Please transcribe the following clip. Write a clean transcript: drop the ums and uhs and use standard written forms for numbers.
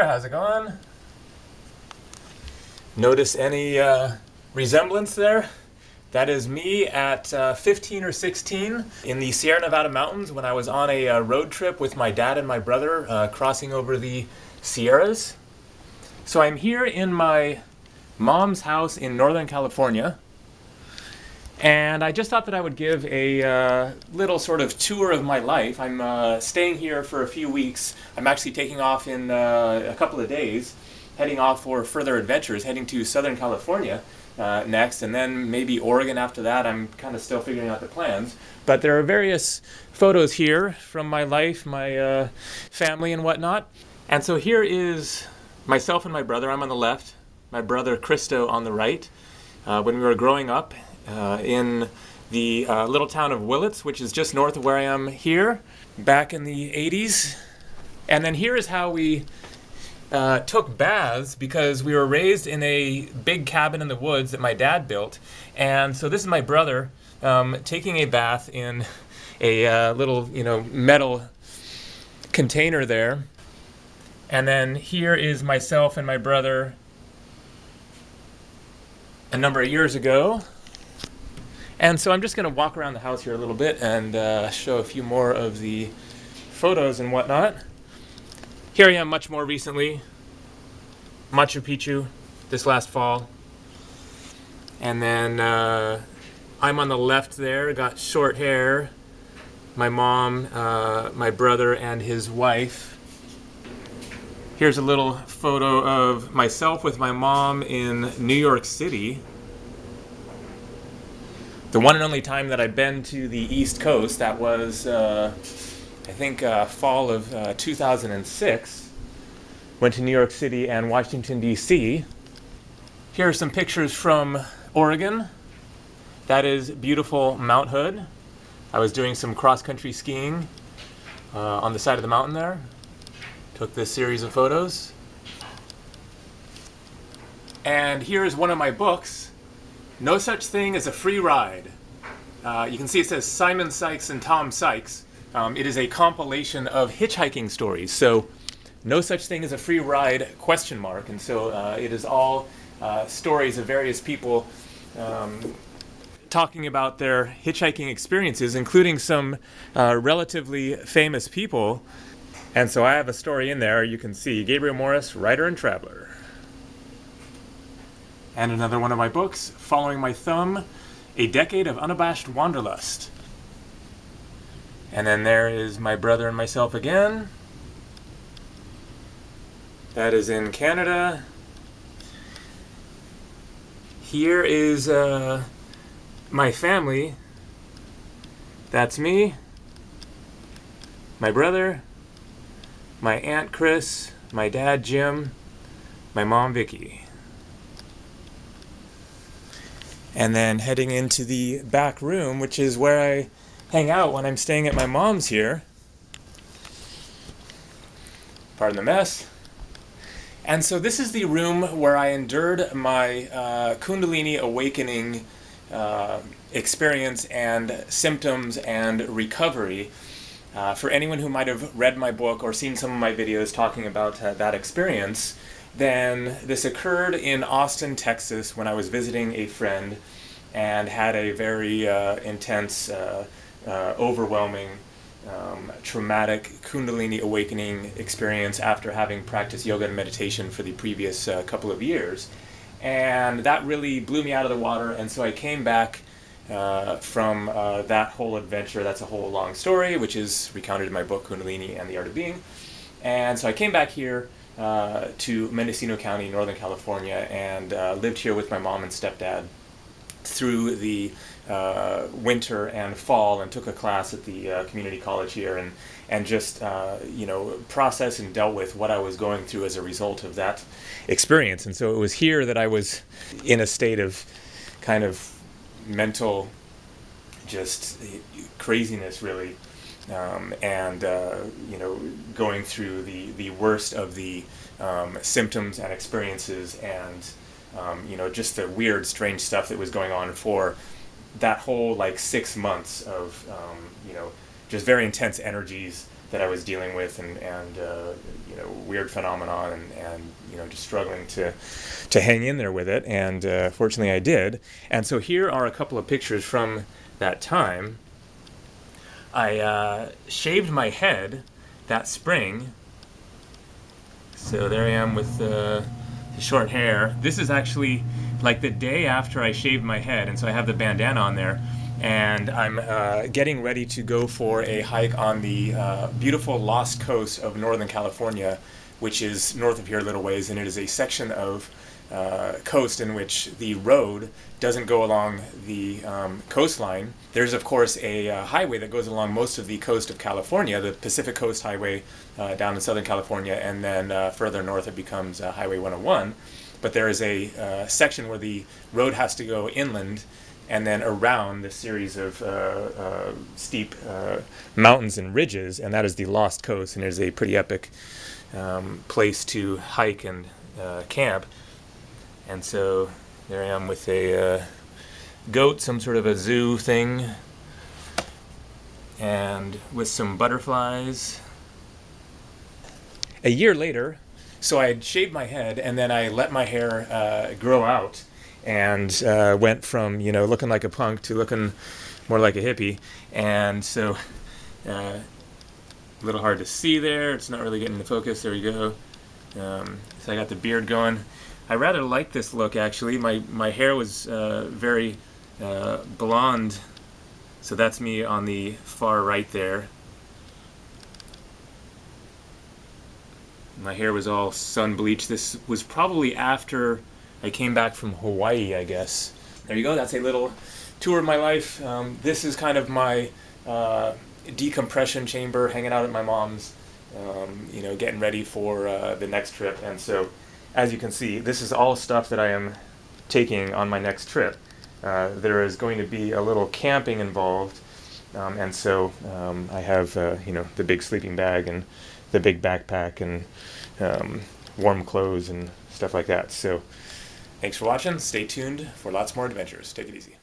how's it going? Notice any resemblance there? That is me at 15 or 16 in the Sierra Nevada mountains when I was on a road trip with my dad and my brother crossing over the Sierras. So I'm here in my mom's house in Northern California, and I just thought that I would give a little sort of tour of my life. I'm staying here for a few weeks. I'm actually taking off in a couple of days, heading off for further adventures, heading to Southern California next, and then maybe Oregon after that. I'm kind of still figuring out the plans. But there are various photos here from my life, my family and whatnot. And so here is myself and my brother. I'm on the left, my brother Christo on the right. When we were growing up in the little town of Willits, which is just north of where I am here, back in the 80s. And then here is how we took baths, because we were raised in a big cabin in the woods that my dad built. And so this is my brother taking a bath in a little, metal container there. And then here is myself and my brother a number of years ago. And so I'm just going to walk around the house here a little bit and show a few more of the photos and whatnot. Here I am much more recently, Machu Picchu, this last fall. And then I'm on the left there, got short hair. My mom, my brother, and his wife. Here's a little photo of myself with my mom in New York City. The one and only time that I'd been to the East Coast, that was, I think, fall of 2006. Went to New York City and Washington, D.C. Here are some pictures from Oregon. That is beautiful Mount Hood. I was doing some cross-country skiing on the side of the mountain there. Took this series of photos. And here is one of my books, No Such Thing as a Free Ride. You can see it says Simon Sykes and Tom Sykes. It is a compilation of hitchhiking stories. So, no such thing as a free ride, ? And so it is all stories of various people talking about their hitchhiking experiences, including some relatively famous people. And so I have a story in there. You can see Gabriel Morris, writer and traveler. And another one of my books, Following My Thumb, A Decade of Unabashed Wanderlust. And then there is my brother and myself again. That is in Canada. Here is my family. That's me, my brother, my aunt Chris, my dad Jim, my mom Vicky. And then heading into the back room, which is where I hang out when I'm staying at my mom's here. Pardon the mess. And so this is the room where I endured my Kundalini awakening experience and symptoms and recovery. For anyone who might have read my book or seen some of my videos talking about that experience, then this occurred in Austin, Texas, when I was visiting a friend and had a very intense, overwhelming, traumatic Kundalini awakening experience after having practiced yoga and meditation for the previous couple of years. And that really blew me out of the water, and so I came back from that whole adventure. That's a whole long story, which is recounted in my book, Kundalini and the Art of Being. And so I came back here to Mendocino County, Northern California, and lived here with my mom and stepdad through the winter and fall, and took a class at the community college here, and just processed and dealt with what I was going through as a result of that experience. And so it was here that I was in a state of kind of mental just craziness, really, and going through the worst of the symptoms and experiences, and just the weird, strange stuff that was going on for that whole 6 months of just very intense energies that I was dealing with, and weird phenomenon, and just struggling to hang in there with it. And fortunately I did. And so here are a couple of pictures from that time. I shaved my head that spring. So there I am with the short hair. This is actually like the day after I shaved my head, and so I have the bandana on there. And I'm getting ready to go for a hike on the beautiful Lost Coast of Northern California, which is north of here a little ways, and it is a section of coast in which the road doesn't go along the coastline. There's of course a highway that goes along most of the coast of California, the Pacific Coast Highway down in Southern California, and then further north it becomes Highway 101. But there is a section where the road has to go inland and then around the series of steep mountains and ridges, and that is the Lost Coast, and it is a pretty epic place to hike and camp. And so there I am with a goat, some sort of a zoo thing, and with some butterflies. A year later, so I had shaved my head, and then I let my hair grow out, and went from looking like a punk to looking more like a hippie. And so a little hard to see there, it's not really getting into focus. There we go. So I got the beard going. I rather like this look, actually. My hair was very blonde, so that's me on the far right there. My hair was all sun bleached. This was probably after I came back from Hawaii, I guess. There you go. That's a little tour of my life. This is kind of my decompression chamber, hanging out at my mom's, getting ready for the next trip. And so, as you can see, this is all stuff that I am taking on my next trip. There is going to be a little camping involved, and so I have the big sleeping bag and the big backpack and warm clothes and stuff like that. So thanks for watching. Stay tuned for lots more adventures. Take it easy.